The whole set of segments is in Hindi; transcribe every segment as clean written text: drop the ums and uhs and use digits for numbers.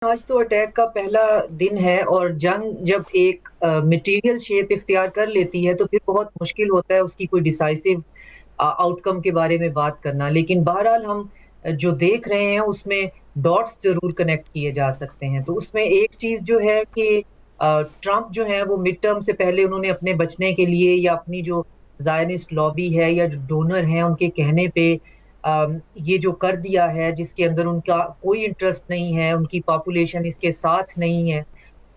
आज तो अटैक का पहला दिन है और जंग जब एक मटेरियल शेप इख्तियार कर लेती है तो फिर बहुत मुश्किल होता है उसकी कोई डिसाइसिव आउटकम के बारे में बात करना। लेकिन बहरहाल हम जो देख रहे हैं उसमें डॉट्स ज़रूर कनेक्ट किए जा सकते हैं। तो उसमें एक चीज़ जो है कि ट्रंप जो है वो मिड टर्म से पहले उन्होंने अपने बचने के लिए या अपनी जो ज़ायनिस्ट लॉबी है या जो डोनर हैं उनके कहने पे ये जो कर दिया है जिसके अंदर उनका कोई इंटरेस्ट नहीं है, उनकी पॉपुलेशन इसके साथ नहीं है।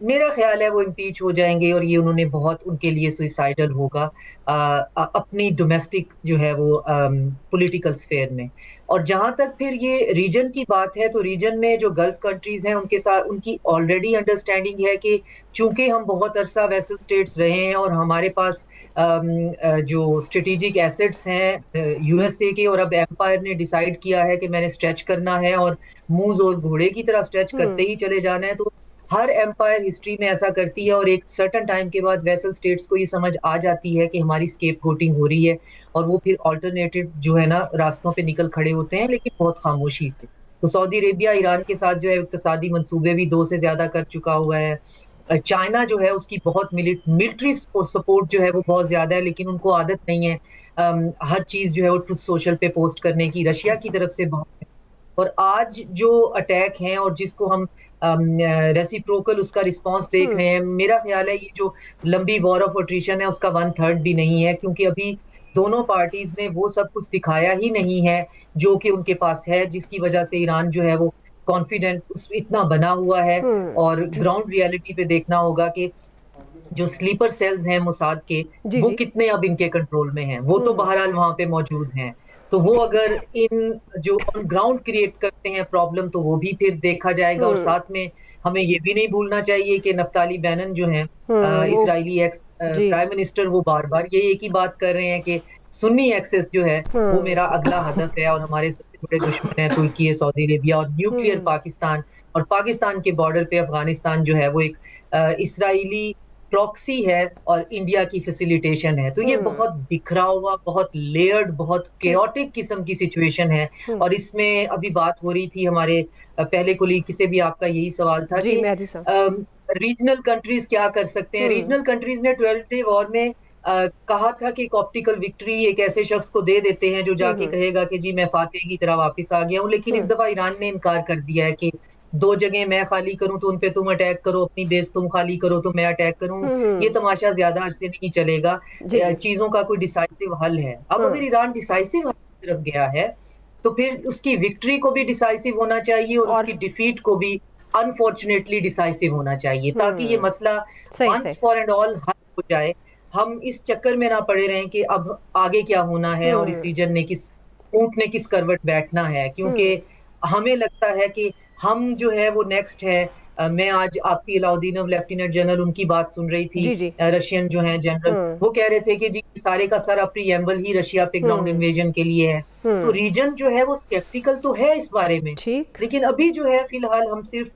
मेरा ख़्याल है वो इम्पीच हो जाएँगे और ये उन्होंने बहुत उनके लिए सुइसाइडल होगा अपनी डोमेस्टिक जो है वो पॉलिटिकल स्फेयर में। और जहाँ तक फिर ये रीजन की बात है, तो रीजन में जो गल्फ़ कंट्रीज़ हैं उनके साथ उनकी ऑलरेडी अंडरस्टैंडिंग है कि चूँकि हम बहुत अरसा वेसल स्टेट्स रहे हैं और हमारे पास जो स्ट्रैटेजिक एसेट्स हैं यूएसए के, और अब एम्पायर ने डिसाइड किया है कि मैंने स्ट्रेच करना है और मूज़ और घोड़े की तरह स्ट्रेच करते हुँ, ही चले जाना है। तो हर एम्पायर हिस्ट्री में ऐसा करती है और एक सर्टेन टाइम के बाद वेसल स्टेट्स को ये समझ आ जाती है कि हमारी स्केपगोटिंग हो रही है और वो फिर अल्टरनेटिव जो है ना रास्तों पे निकल खड़े होते हैं, लेकिन बहुत खामोशी से। तो सऊदी अरेबिया ईरान के साथ जो है इक्तिसादी मंसूबे भी 2 से ज़्यादा कर चुका हुआ है। चाइना जो है उसकी बहुत मिलिट्री सपोर्ट जो है वो बहुत ज़्यादा है, लेकिन उनको आदत नहीं है हर चीज़ जो है वो ट्रुथ सोशल पे पोस्ट करने की। रशिया की तरफ से बहुत है। और आज जो अटैक हैं और जिसको हम रेसिप्रोकल उसका रिस्पॉन्स देख हुँ, रहे हैं, मेरा ख़्याल है ये जो लंबी वॉर ऑफ अट्रिशन है उसका 1/3 भी नहीं है, क्योंकि अभी दोनों पार्टीज़ ने वो सब कुछ दिखाया ही नहीं है, जो कि उनके पास है, जिसकी वज़ह से ईरान जो है वो कॉन्फिडेंट उस इतना बना हुआ है। हुँ। और ग्राउंड रियलिटी पे देखना होगा कि जो स्लीपर सेल्स हैं मोसाद के, जी, वो जी। कितने अब इनके कंट्रोल में हैं। वो तो हुँ, बहरहाल वहाँ पे मौजूद हैं। तो वो अगर इन जो ऑन ग्राउंड क्रिएट करते हैं प्रॉब्लम, तो वो भी फिर देखा जाएगा। और हुँ, साथ में हमें ये भी नहीं भूलना चाहिए कि नफ्ताली बेनेन जो हैं वो इस्राएली एक्स जी। प्राइम मिनिस्टर, वो बार-बार ये एक ही बात कर रहे हैं कि सुन्नी एक्सेस जो है, वो हुँ, मेरा अगला हदफ है और हमारे सबसे बड़े दुश्मन हैं तुर्की, सऊदी अरेबिया और न्यूक्लियर हुँ, पाकिस्तान। और पाकिस्तान के बॉर्डर पे अफ़गानिस्तान जो है वो एक इस्राएली प्रॉक्सी है और इंडिया की फैसिलिटेशन है। तो ये हुँ, बहुत बिखरा हुआ, बहुत लेयर्ड, बहुत ठीक। केओटिक किस्म की सिचुएशन है। हुँ, और इसमें अभी बात हो रही थी हमारे पहले कोलीग से भी आपका यही सवाल था जी, कि मेहदी साहब। रीजनल कंट्रीज़ क्या कर सकते हैं? हुँ, रीजनल कंट्रीज़ ने 12th डे वॉर में कहा था कि एक ऑप्टिकल विक्ट्री एक ऐसे शख्स को दे देते हैं जो हुँ, जाके हुँ, कहेगा कि जी मैं फातेह की तरह वापस आ गया हूँ। लेकिन इस हुँ, दफ़ा ईरान ने इनकार कर दिया है कि 2 जगह मैं खाली करूँ तो उन पे तुम अटैक करो, अपनी बेस तुम खाली करो तो मैं अटैक करूँ। हुँ, ये हुँ। तमाशा ज़्यादा अरसे नहीं चलेगा। जी, जी। चीज़ों का कोई डिसाइसिव हल है। अब हाँ, अगर ईरान डिसाइसिव हल की तरफ गया है, तो फिर उसकी विक्ट्री को भी डिसाइसिव होना चाहिए और और उसकी डिफीट को भी अनफॉर्चुनेटली डिसाइसिव होना चाहिए, ताकि ये हुँ, मसला सही, सही। वन्स फॉर एंड ऑल हल हो जाए। हम इस चक्कर में ना पड़े रहें कि अब आगे क्या होना है और इस हुँ, रीजन ने किस ऊँट ने किस करवट बैठना है। क्योंकि हुँ, हमें लगता है कि हम जो है वो नेक्स्ट है। मैं आज आतिफ अलाउद्दीनव लेफ्टिनेंट जनरल उनकी बात सुन रही थी। जी, जी। रशियन जो हैं जनरल, हुँ, वो कह रहे थे कि जी सारे का सारा प्रीएम्बल ही रशिया पे ग्राउंड हुँ, इन्वेजन के लिए है। तो हुँ, रीजन जो है वो स्केप्टिकल तो है इस बारे में। ठीक। लेकिन अभी जो है फिलहाल हम सिर्फ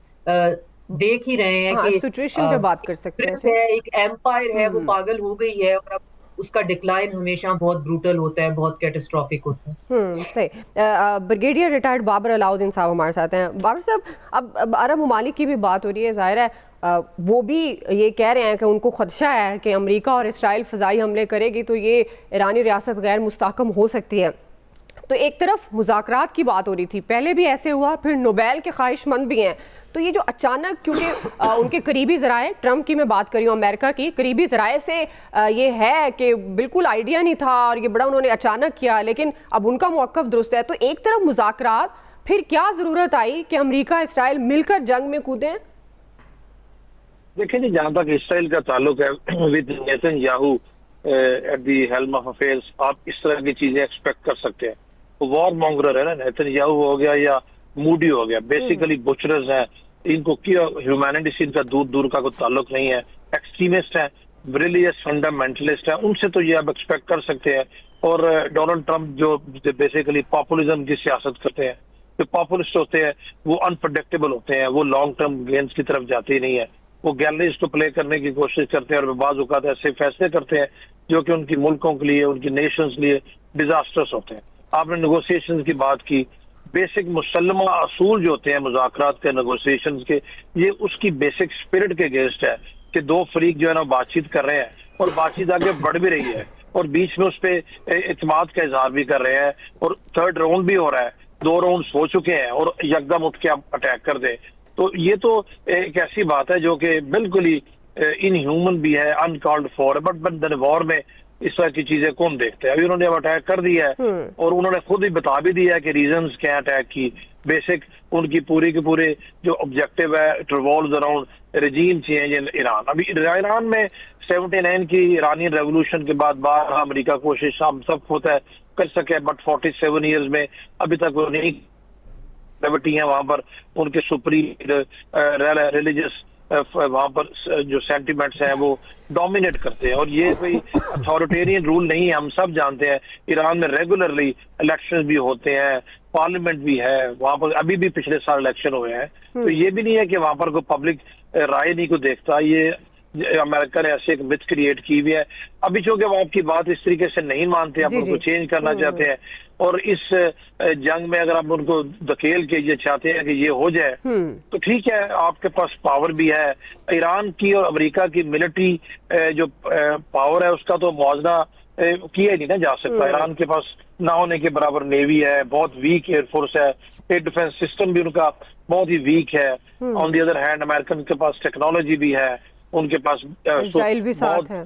देख ही रहे हैं हाँ, कि सिचुएशन पे बात एक कर सकते हैं प्रेस फिर। है, एक एम्पायर है, वो हुँ। पागल हो गई है और अब उसका डिक्लाइन हमेशा बहुत ब्रूटल होता है, बहुत कैटास्ट्रोफिक होता है। सही। ब्रिगेडियर रिटायर्ड बाबर अलाउद्दीन साहब हमारे साथ हैं। बाबर साहब, अब अरब ममालिक की भी बात हो रही है, ज़ाहिर है वो भी ये कह रहे हैं कि उनको खदशा है कि अमेरिका और इसराइल फ़ज़ाई हमले करेगी तो ये ईरानी रियासत गैर मुस्तहकम हो सकती है। तो एक तरफ मुज़ाकरात की बात हो रही थी, पहले भी ऐसे हुआ, फिर नोबेल के ख्वाहिशमंद भी हैं। तो ये जो अचानक, क्योंकि उनके करीबी ज़राए, ट्रंप की मैं बात कर रही हूँ, अमेरिका की करीबी ज़राए से ये है कि बिल्कुल आइडिया नहीं था और ये बड़ा उन्होंने अचानक किया, लेकिन अब उनका मौक़िफ़ दुरुस्त है। तो एक तरफ मुज़ाकरात, फिर क्या ज़रूरत आई कि अमेरिका इसराइल मिलकर जंग में कूदें? देखिए जी, जहां तक इसराइल का ताल्लुक है with Netanyahu at the helm of affairs, आप इस तरह की चीजें एक्सपेक्ट कर सकते हैं। वो वॉर मॉन्गरर है ना, नेतन्याहू हो गया या मूडी हो गया, बेसिकली बुचरर्स हैं। इनको क्या ह्यूमैनिटी से इनका दूर दूर का कोई ताल्लुक नहीं है। एक्सट्रीमिस्ट हैं, रिलीजियस फंडामेंटलिस्ट हैं, उनसे तो ये आप एक्सपेक्ट कर सकते हैं। और डोनाल्ड ट्रंप जो बेसिकली पॉपुलिज्म की सियासत करते हैं, जो पॉपुलिस्ट होते हैं वो अनप्रडिक्टेबल होते हैं, वो लॉन्ग टर्म गेन्स की तरफ जाते ही नहीं है। वो गैलरीज को प्ले करने की कोशिश करते हैं और बाज़ औक़ात ऐसे फैसले करते हैं जो कि उनकी मुल्कों के लिए, उनकी नेशंस के लिए डिजास्टर्स होते हैं। आपने नेगोशिएशंस की बात की, बेसिक मुसल्लमा असूल जो होते हैं मुज़ाकरात के, नेगोशिएशंस के, ये उसकी बेसिक स्पिरिट के अगेंस्ट है कि दो फरीक जो है ना बातचीत कर रहे हैं और बातचीत आगे बढ़ भी रही है और बीच में उस पर इत्मीनान का इजहार भी कर रहे हैं और थर्ड राउंड भी हो रहा है, 2 राउंड हो चुके हैं और यकदम उठ के आप अटैक कर दें। तो ये तो एक ऐसी बात है जो कि बिल्कुल ही इनह्यूमन भी है, अनकॉल्ड फॉर है। बट वॉर में इस तरह की चीजें कौन देखते हैं? अभी उन्होंने अब अटैक कर दिया है और उन्होंने खुद ही बता भी दिया है कि रीजंस क्या है अटैक की। बेसिक उनकी पूरी के पूरे जो ऑब्जेक्टिव है it revolves around regime change in Iran. अभी ईरान में 79 की ईरानियन रेवोल्यूशन के बाद बार अमेरिका कोशिश हम सब होता है कर सके, बट 47 ईयर्स में अभी तक वो नहीं लिबर्टी है वहां पर। उनके सुप्रीम रिलीजियस वहां पर जो सेंटिमेंट्स हैं वो डोमिनेट करते हैं और ये कोई अथॉरिटेरियन रूल नहीं है। हम सब जानते हैं ईरान में रेगुलरली इलेक्शंस भी होते हैं, पार्लियामेंट भी है वहां पर। अभी भी पिछले साल इलेक्शन हुए हैं, तो ये भी नहीं है कि वहां पर कोई पब्लिक राय नहीं को देखता। ये अमेरिका ने ऐसे एक मिथ क्रिएट की हुई है। अभी चूंकि वो आपकी बात इस तरीके से नहीं मानते, आप उनको चेंज करना चाहते हैं और इस जंग में अगर आप उनको धकेल के ये चाहते हैं कि ये हो जाए तो ठीक है, आपके पास पावर भी है। ईरान की और अमेरिका की मिलिट्री जो पावर है उसका तो मुआवजा किया ही नहीं ना जा सकता। ईरान के पास ना होने के बराबर नेवी है, बहुत वीक एयरफोर्स है, एयर डिफेंस सिस्टम भी उनका बहुत ही वीक है। On the other hand American के पास टेक्नोलॉजी भी है, उनके पास इजराइल भी साथ है,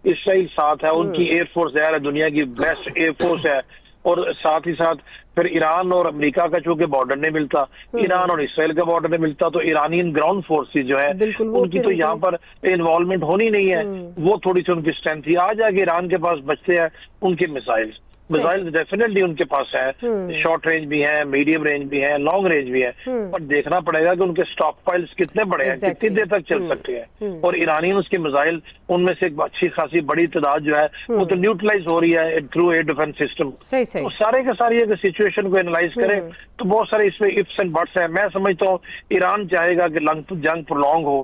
इसराइल साथ है, उनकी एयरफोर्स है दुनिया की बेस्ट एयरफोर्स है। और साथ ही साथ फिर ईरान और अमेरिका का चूंकि बॉर्डर नहीं मिलता, ईरान और इसराइल का बॉर्डर नहीं मिलता, तो ईरानियन ग्राउंड फोर्सेस जो है उनकी तो यहाँ पर इन्वॉल्वमेंट होनी नहीं है। वो थोड़ी सी उनकी स्ट्रेंथ थी। आज आगे ईरान के पास बचते हैं उनके मिसाइल्स डेफिनेटली उनके पास है, शॉर्ट रेंज भी है, मीडियम रेंज भी है, लॉन्ग रेंज भी है, पर देखना पड़ेगा कि उनके स्टॉक फाइल्स कितने बड़े हैं, कितनी देर तक चल सकते हैं। और ईरानियंस के मिसाइल उनमें से एक अच्छी खासी बड़ी तादाद जो है वो तो न्यूट्रलाइज हो रही है थ्रू एयर डिफेंस सिस्टम। तो सारे के सारे अगर सिचुएशन को एनालाइज करें तो बहुत सारे इसमें इफ्स एंड बट्स है। मैं समझता हूँ ईरान चाहेगा कि जंग प्रोलॉन्ग हो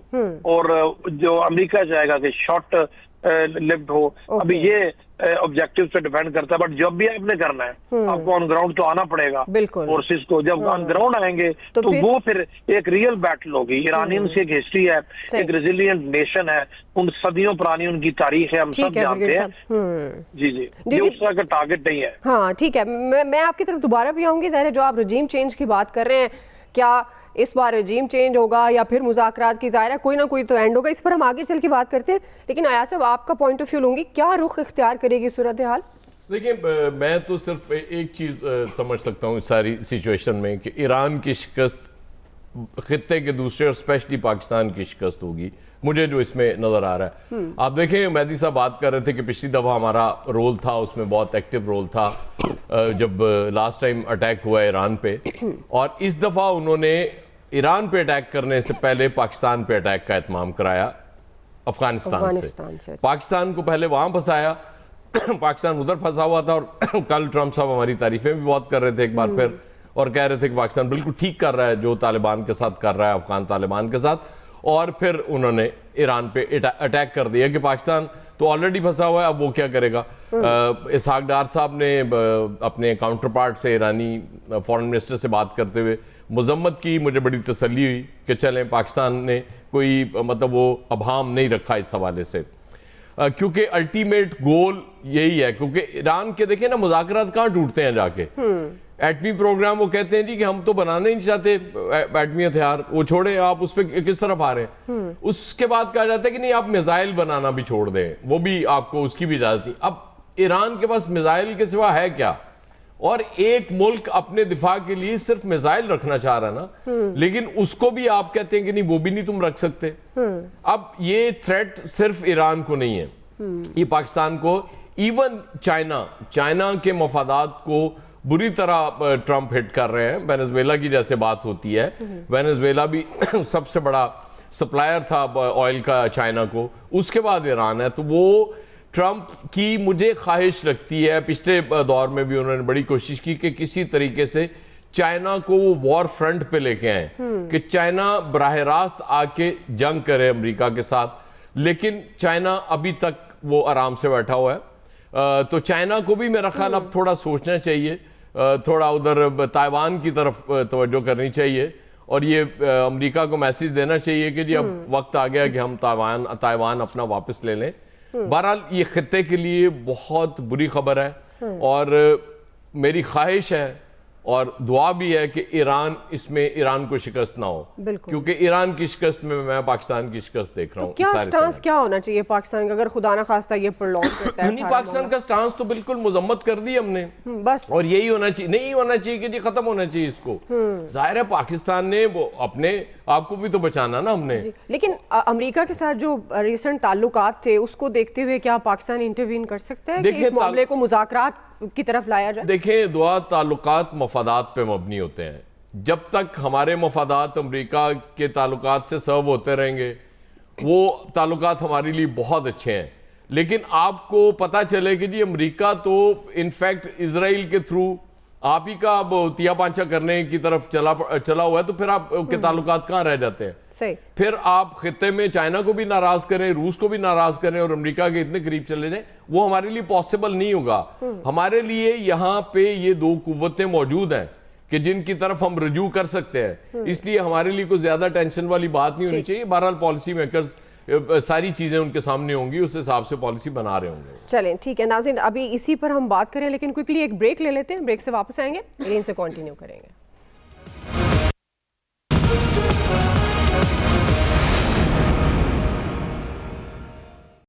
और जो अमेरिका चाहेगा कि शॉर्ट लिव्ड हो। अभी ये ऑब्जेक्टिव से डिपेंड करता है, बट जब भी आपने करना है आपको ऑन ग्राउंड तो आना पड़ेगा फोर्सेस को। जब ऑन ग्राउंड आएंगे तो वो फिर एक रियल बैटल होगी। ईरानियंस की एक हिस्ट्री है, एक रेजिलिएंट नेशन है, उन सदियों पुरानी उनकी तारीख है, हम सब जानते हैं। जी जी, ये उस तरह का टारगेट नहीं है। हाँ ठीक है, मैं आपकी तरफ दोबारा भी आऊंगी। ज़ाहिर है जो आप रजीम चेंज की बात कर रहे हैं, क्या इस बार रजीम चेंज होगा या फिर मुज़ाकरात की ज़ाहिर है कोई ना कोई तो एंड होगा, इस पर हम आगे चल के बात करते हैं। लेकिन आया साहब आपका पॉइंट ऑफ व्यू लूंगी, क्या रुख इख्तियार करेगी सूरत हाल? देखिए, मैं तो सिर्फ एक चीज़ समझ सकता हूँ इस सारी सिचुएशन में कि ईरान की शिकस्त खित्ते के दूसरे और स्पेशली पाकिस्तान की शिकस्त होगी, मुझे जो इसमें नज़र आ रहा है। आप देखें, मेहदी साहब बात कर रहे थे कि पिछली दफ़ा हमारा रोल था, उसमें बहुत एक्टिव रोल था जब लास्ट टाइम अटैक हुआ ईरान पे, और इस दफ़ा उन्होंने ईरान पे अटैक करने से पहले पाकिस्तान पे अटैक का एहतमाम कराया अफगानिस्तान से। पाकिस्तान को पहले वहाँ फंसाया, पाकिस्तान उधर फंसा हुआ था। और कल ट्रंप साहब हमारी तारीफें भी बहुत कर रहे थे एक बार फिर, और कह रहे थे कि पाकिस्तान बिल्कुल ठीक कर रहा है जो तालिबान के साथ कर रहा है, अफगान तालिबान के साथ। और फिर उन्होंने ईरान पे अटैक कर दिया कि पाकिस्तान तो ऑलरेडी फंसा हुआ है, अब वो क्या करेगा। इसहाक डार साहब ने अपने काउंटर पार्ट से ईरानी फॉरेन मिनिस्टर से बात करते हुए मजम्मत की, मुझे बड़ी तसल्ली हुई कि चलें पाकिस्तान ने कोई मतलब वो अभाम नहीं रखा इस हवाले से, क्योंकि अल्टीमेट गोल यही है। क्योंकि ईरान के देखें ना मुज़ाकरात कहाँ टूटते हैं जाके, एटमी प्रोग्राम वो कहते हैं जी कि हम तो बनाना ही नहीं चाहते एटमी हथियार, वो छोड़े आप उस पर किस तरफ आ रहे हैं। उसके बाद कहा जाता है कि नहीं आप मिसाइल बनाना भी छोड़ दें, वो भी आपको उसकी भी इजाजत नहीं। अब ईरान के पास मिसाइल के सिवा है क्या, और एक मुल्क अपने दिफा के लिए सिर्फ मिसाइल रखना चाह रहा है ना, लेकिन उसको भी आप कहते हैं कि नहीं वो भी नहीं तुम रख सकते। अब ये थ्रेट सिर्फ ईरान को नहीं है, ये पाकिस्तान को, इवन चाइना के मफादात को बुरी तरह ट्रंप हिट कर रहे हैं। वेनेजुएला की जैसे बात होती है, वेनेजुएला भी सबसे बड़ा सप्लायर था ऑयल का चाइना को, उसके बाद ईरान है। तो वो ट्रंप की मुझे ख्वाहिश लगती है, पिछले दौर में भी उन्होंने बड़ी कोशिश की कि किसी तरीके से चाइना को वो वॉर फ्रंट पे लेके आए, कि चाइना बराह रास्त आके जंग करे अमेरिका के साथ। लेकिन चाइना अभी तक वो आराम से बैठा हुआ है। तो चाइना को भी मेरा ख्याल अब थोड़ा सोचना चाहिए थोड़ा उधर ताइवान की तरफ तवज्जो करनी चाहिए और ये अमेरिका को मैसेज देना चाहिए कि जी अब वक्त आ गया कि हम ताइवान अपना वापस ले लें। बहरहाल ये खित्ते के लिए बहुत बुरी खबर है और मेरी ख्वाहिश है और दुआ भी है कि ईरान को शिकस्त ना हो, क्योंकि ईरान की शिकस्त में मैं पाकिस्तान की शिकस्त देख रहा हूँ। क्या स्टांस क्या होना चाहिए पाकिस्तान का अगर खुदा ना खास्ता ये प्रॉन्ग करता है? नहीं, पाकिस्तान का स्टांस तो बिल्कुल मुजम्मत कर दी हमने बस, और यही होना चाहिए। नहीं होना चाहिए कि जी खत्म होना चाहिए इसको। जाहिर है पाकिस्तान ने वो अपने आपको भी तो बचाना ना हमने। लेकिन अमेरिका के साथ जो रिसेंट ताल्लुकात थे उसको देखते हुए क्या पाकिस्तान इंटरवीन कर सकता है कि इस मामले को मुज़ाकरात की तरफ लाया जाए? देखें दुआ, ताल्लुकात मफादात पे मबनी होते हैं। जब तक हमारे मफादात अमेरिका के ताल्लुकात से सर्व होते रहेंगे वो ताल्लुकात हमारे लिए बहुत अच्छे हैं। लेकिन आपको पता चले कि जी अमेरिका तो इनफैक्ट इजराइल के थ्रू आप ही का अब तिया पांचा करने की तरफ चला हुआ है, तो फिर आपके ताल्लुकात कहाँ रह जाते हैं? सही। फिर आप खित्ते में चाइना को भी नाराज करें, रूस को भी नाराज करें और अमेरिका के इतने करीब चले जाएं, वो हमारे लिए पॉसिबल नहीं होगा। हमारे लिए यहाँ पे ये दो कुव्वतें मौजूद हैं कि जिनकी तरफ हम रजू कर सकते हैं, इसलिए हमारे लिए कोई ज्यादा टेंशन वाली बात नहीं होनी चाहिए। बहरहाल पॉलिसी मेकर्स सारी चीजें उनके सामने होंगी, उस हिसाब से पॉलिसी बना रहे होंगे। चलें ठीक है नाज़रीन, अभी इसी पर हम बात करें लेकिन क्विकली एक ब्रेक ले लेते हैं, ब्रेक से वापस आएंगे, इनसे कंटिन्यू करेंगे।